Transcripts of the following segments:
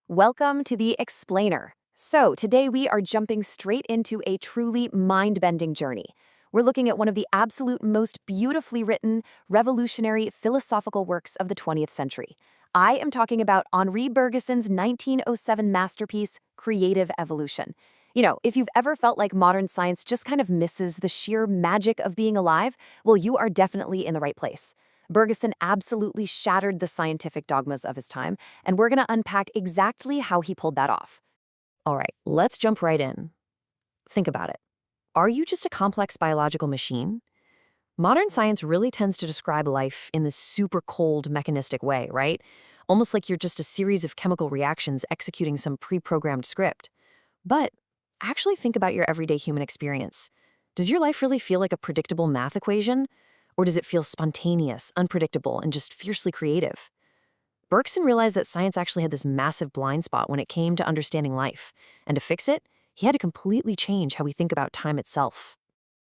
Welcome to the Explainer. So, today we are jumping straight into a truly mind-bending journey. We're looking at one of the absolute most beautifully written, revolutionary philosophical works of the 20th century. I am talking about Henri Bergson's 1907 masterpiece, Creative Evolution. If you've ever felt like modern science just kind of misses the sheer magic of being alive, well, you are definitely in the right place. Bergson absolutely shattered the scientific dogmas of his time, and we're going to unpack exactly how he pulled that off. All right, let's jump right in. Think about it. Are you just a complex biological machine? Modern science really tends to describe life in this super cold, mechanistic way, right? Almost like you're just a series of chemical reactions executing some pre-programmed script. But actually think about your everyday human experience. Does your life really feel like a predictable math equation? Or does it feel spontaneous, unpredictable, and just fiercely creative? Bergson realized that science actually had this massive blind spot when it came to understanding life. And to fix it, he had to completely change how we think about time itself.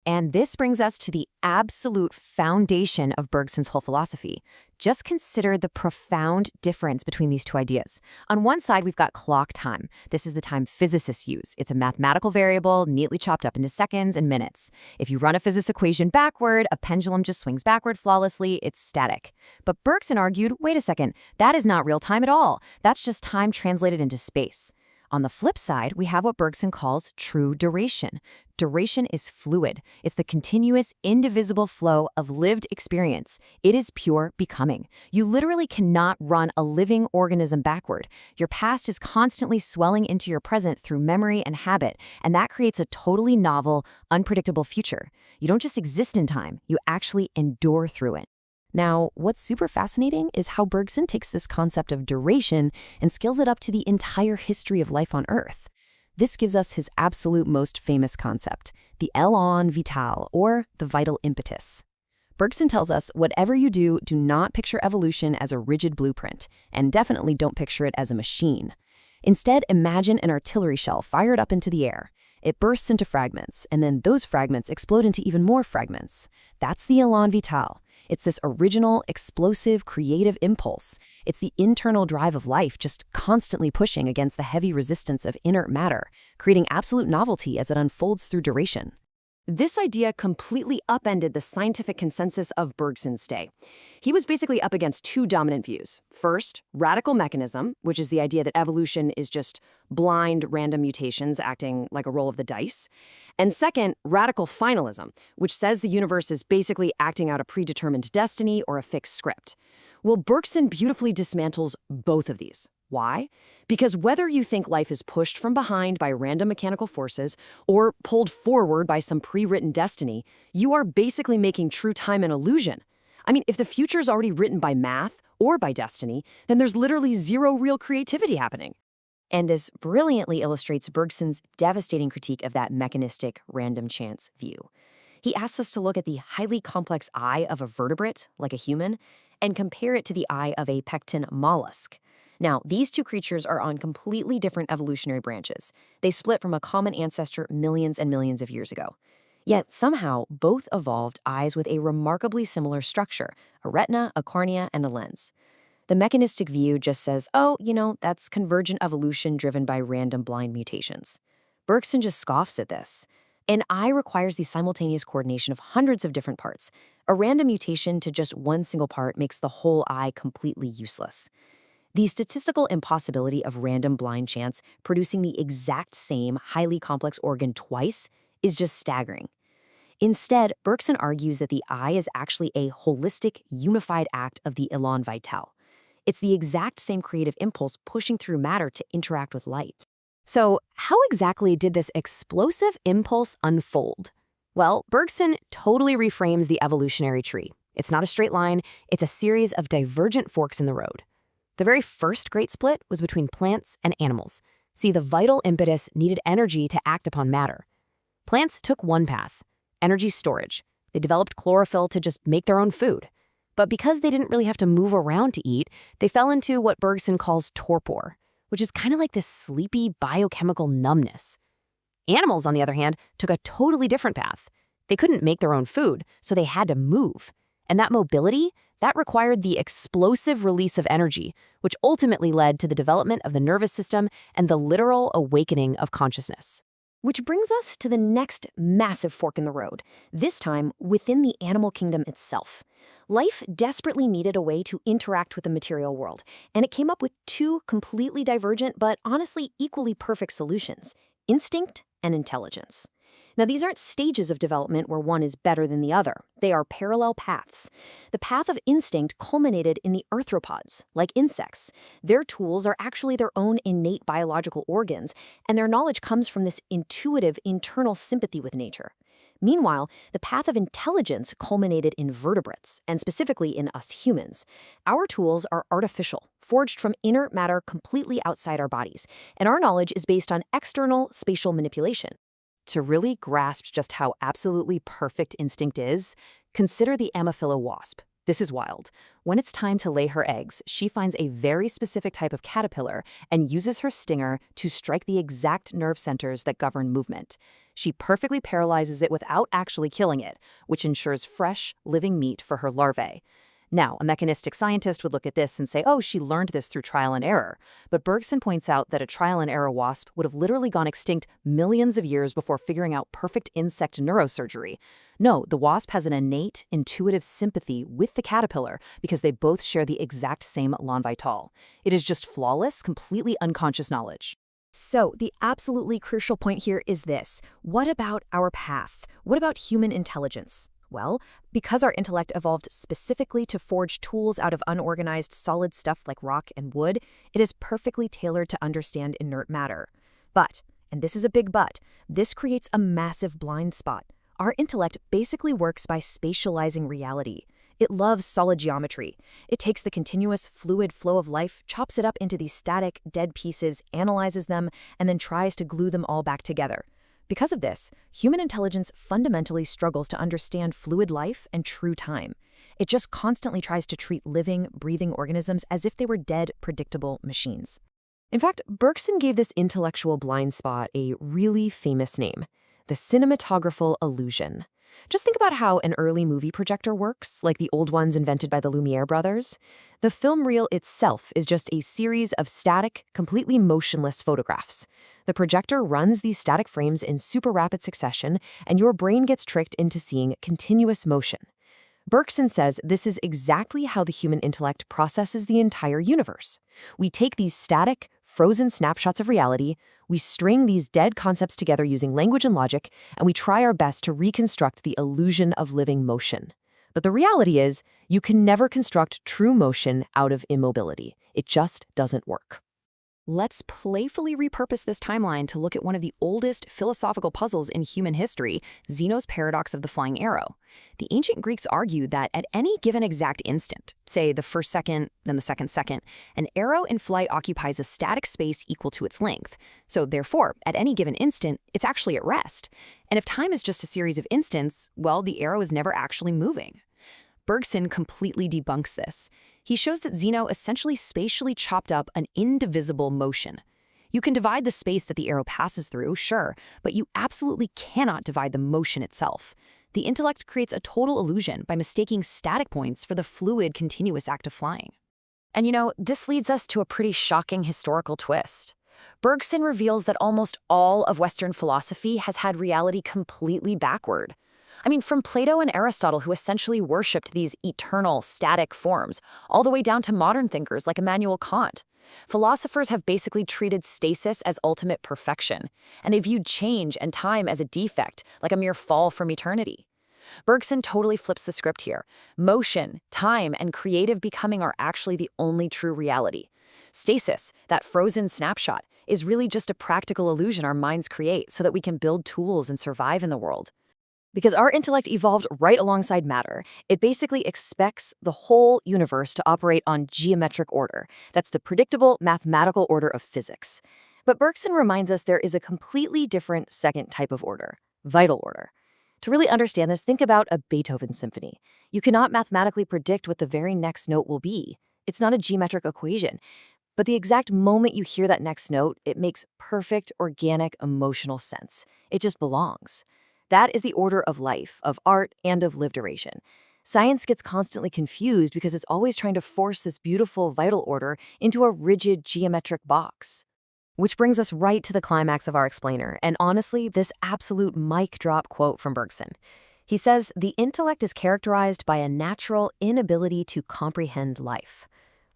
And this brings us to the absolute foundation of Bergson's whole philosophy. Just consider the profound difference between these two ideas. On one side, we've got clock time. This is the time physicists use. It's a mathematical variable neatly chopped up into seconds and minutes. If you run a physics equation backward, a pendulum just swings backward flawlessly. It's static. But Bergson argued, wait a second, that is not real time at all. That's just time translated into space. On the flip side, we have what Bergson calls true duration. Duration is fluid. It's the continuous, indivisible flow of lived experience. It is pure becoming. You literally cannot run a living organism backward. Your past is constantly swelling into your present through memory and habit, and that creates a totally novel, unpredictable future. You don't just exist in time, you actually endure through it. Now, what's super fascinating is how Bergson takes this concept of duration and scales it up to the entire history of life on Earth. This gives us his absolute most famous concept, the Élan Vital, or the vital impetus. Bergson tells us, whatever you do, do not picture evolution as a rigid blueprint, and definitely don't picture it as a machine. Instead, imagine an artillery shell fired up into the air. It bursts into fragments, and then those fragments explode into even more fragments. That's the Élan Vital. It's this original, explosive, creative impulse. It's the internal drive of life just constantly pushing against the heavy resistance of inert matter, creating absolute novelty as it unfolds through duration. This idea completely upended the scientific consensus of Bergson's day. He was basically up against two dominant views. First, radical mechanism, which is the idea that evolution is just blind, random mutations acting like a roll of the dice. And second, radical finalism, which says the universe is basically acting out a predetermined destiny or a fixed script. Well, Bergson beautifully dismantles both of these. Why? Because whether you think life is pushed from behind by random mechanical forces or pulled forward by some pre-written destiny, you are basically making true time an illusion. I mean, if the future is already written by math or by destiny, then there's literally zero real creativity happening. And this brilliantly illustrates Bergson's devastating critique of that mechanistic, random chance view. He asks us to look at the highly complex eye of a vertebrate, like a human, and compare it to the eye of a pecten mollusk. Now, these two creatures are on completely different evolutionary branches. They split from a common ancestor millions and millions of years ago. Yet somehow, both evolved eyes with a remarkably similar structure, a retina, a cornea, and a lens. The mechanistic view just says, oh, that's convergent evolution driven by random blind mutations. Bergson just scoffs at this. An eye requires the simultaneous coordination of hundreds of different parts. A random mutation to just one single part makes the whole eye completely useless. The statistical impossibility of random blind chance producing the exact same highly complex organ twice is just staggering. Instead, Bergson argues that the eye is actually a holistic, unified act of the Élan Vital. It's the exact same creative impulse pushing through matter to interact with light. So, how exactly did this explosive impulse unfold? Well, Bergson totally reframes the evolutionary tree. It's not a straight line, it's a series of divergent forks in the road. The very first great split was between plants and animals. See, the vital impetus needed energy to act upon matter. Plants took one path, energy storage. They developed chlorophyll to just make their own food. But because they didn't really have to move around to eat, they fell into what Bergson calls torpor, which is kind of like this sleepy biochemical numbness. Animals, on the other hand, took a totally different path. They couldn't make their own food, so they had to move. And that mobility, That required the explosive release of energy, which ultimately led to the development of the nervous system and the literal awakening of consciousness. Which brings us to the next massive fork in the road, this time within the animal kingdom itself. Life desperately needed a way to interact with the material world, and it came up with two completely divergent but honestly equally perfect solutions: instinct and intelligence. Now, these aren't stages of development where one is better than the other. They are parallel paths. The path of instinct culminated in the arthropods, like insects. Their tools are actually their own innate biological organs, and their knowledge comes from this intuitive internal sympathy with nature. Meanwhile, the path of intelligence culminated in vertebrates, and specifically in us humans. Our tools are artificial, forged from inert matter completely outside our bodies, and our knowledge is based on external spatial manipulation. To really grasp just how absolutely perfect instinct is, consider the Ammophila wasp. This is wild. When it's time to lay her eggs, she finds a very specific type of caterpillar and uses her stinger to strike the exact nerve centers that govern movement. She perfectly paralyzes it without actually killing it, which ensures fresh, living meat for her larvae. Now, a mechanistic scientist would look at this and say, oh, she learned this through trial and error. But Bergson points out that a trial and error wasp would have literally gone extinct millions of years before figuring out perfect insect neurosurgery. No, the wasp has an innate, intuitive sympathy with the caterpillar because they both share the exact same Élan Vital. It is just flawless, completely unconscious knowledge. So, the absolutely crucial point here is this. What about our path? What about human intelligence? Well, because our intellect evolved specifically to forge tools out of unorganized solid stuff like rock and wood, it is perfectly tailored to understand inert matter. But, and this is a big but, this creates a massive blind spot. Our intellect basically works by spatializing reality. It loves solid geometry. It takes the continuous fluid flow of life, chops it up into these static, dead pieces, analyzes them, and then tries to glue them all back together. Because of this, human intelligence fundamentally struggles to understand fluid life and true time. It just constantly tries to treat living, breathing organisms as if they were dead, predictable machines. In fact, Bergson gave this intellectual blind spot a really famous name: the cinematographical illusion. Just think about how an early movie projector works, like the old ones invented by the Lumiere brothers. The film reel itself is just a series of static, completely motionless photographs. The projector runs these static frames in super rapid succession, and your brain gets tricked into seeing continuous motion. Bergson says this is exactly how the human intellect processes the entire universe. We take these static, frozen snapshots of reality, we string these dead concepts together using language and logic, and we try our best to reconstruct the illusion of living motion. But the reality is, you can never construct true motion out of immobility. It just doesn't work. Let's playfully repurpose this timeline to look at one of the oldest philosophical puzzles in human history, Zeno's paradox of the flying arrow. The ancient Greeks argued that at any given exact instant, say the first second, then the second second, an arrow in flight occupies a static space equal to its length. So therefore, at any given instant, it's actually at rest. And if time is just a series of instants, well, the arrow is never actually moving. Bergson completely debunks this. He shows that Zeno essentially spatially chopped up an indivisible motion. You can divide the space that the arrow passes through, sure, but you absolutely cannot divide the motion itself. The intellect creates a total illusion by mistaking static points for the fluid, continuous act of flying. And this leads us to a pretty shocking historical twist. Bergson reveals that almost all of Western philosophy has had reality completely backward. From Plato and Aristotle, who essentially worshipped these eternal, static forms, all the way down to modern thinkers like Immanuel Kant. Philosophers have basically treated stasis as ultimate perfection, and they viewed change and time as a defect, like a mere fall from eternity. Bergson totally flips the script here. Motion, time, and creative becoming are actually the only true reality. Stasis, that frozen snapshot, is really just a practical illusion our minds create so that we can build tools and survive in the world. Because our intellect evolved right alongside matter, it basically expects the whole universe to operate on geometric order. That's the predictable mathematical order of physics. But Bergson reminds us there is a completely different second type of order, vital order. To really understand this, think about a Beethoven symphony. You cannot mathematically predict what the very next note will be. It's not a geometric equation. But the exact moment you hear that next note, it makes perfect, organic, emotional sense. It just belongs. That is the order of life, of art, and of lived duration. Science gets constantly confused because it's always trying to force this beautiful vital order into a rigid geometric box. Which brings us right to the climax of our explainer, and honestly, this absolute mic drop quote from Bergson. He says, "The intellect is characterized by a natural inability to comprehend life."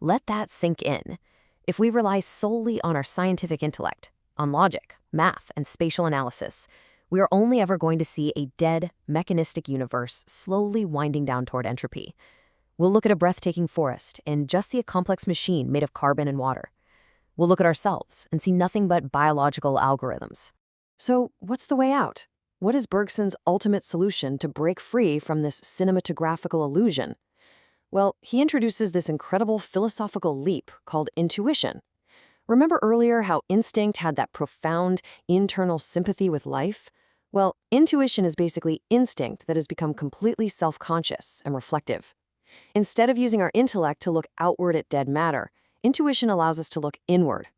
Let that sink in. If we rely solely on our scientific intellect, on logic, math, and spatial analysis, we are only ever going to see a dead, mechanistic universe slowly winding down toward entropy. We'll look at a breathtaking forest and just see a complex machine made of carbon and water. We'll look at ourselves and see nothing but biological algorithms. So, what's the way out? What is Bergson's ultimate solution to break free from this cinematographical illusion? Well, he introduces this incredible philosophical leap called intuition. Remember earlier how instinct had that profound internal sympathy with life? Well, intuition is basically instinct that has become completely self-conscious and reflective. Instead of using our intellect to look outward at dead matter, intuition allows us to look inward.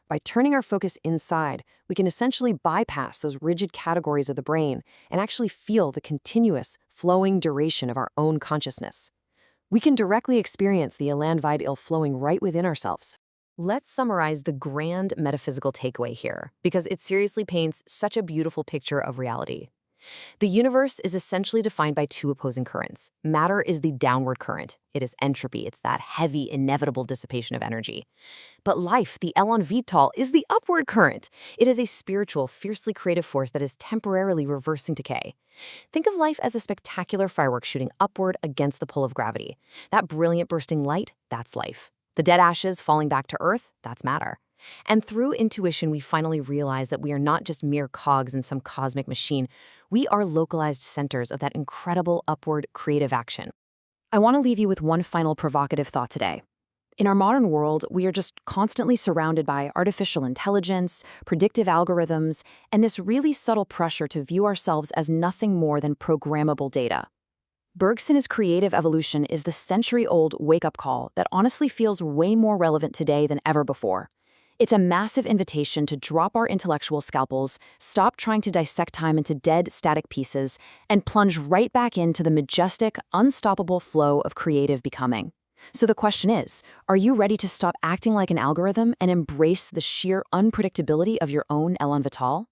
By turning our focus inside, we can essentially bypass those rigid categories of the brain and actually feel the continuous, flowing duration of our own consciousness. We can directly experience the Élan Vital flowing right within ourselves. Let's summarize the grand metaphysical takeaway here, because it seriously paints such a beautiful picture of reality. The universe is essentially defined by two opposing currents. Matter is the downward current. It is entropy. It's that heavy, inevitable dissipation of energy. But life, the Élan Vital, is the upward current. It is a spiritual, fiercely creative force that is temporarily reversing decay. Think of life as a spectacular fireworks shooting upward against the pull of gravity. That brilliant bursting light, that's life. The dead ashes falling back to earth, that's matter. And through intuition, we finally realize that we are not just mere cogs in some cosmic machine. We are localized centers of that incredible upward creative action. I want to leave you with one final provocative thought today. In our modern world, we are just constantly surrounded by artificial intelligence, predictive algorithms, and this really subtle pressure to view ourselves as nothing more than programmable data. Bergson's creative evolution is the century-old wake-up call that honestly feels way more relevant today than ever before. It's a massive invitation to drop our intellectual scalpels, stop trying to dissect time into dead, static pieces, and plunge right back into the majestic, unstoppable flow of creative becoming. So the question is, are you ready to stop acting like an algorithm and embrace the sheer unpredictability of your own Élan Vital?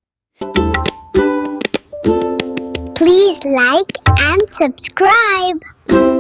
Please like and subscribe.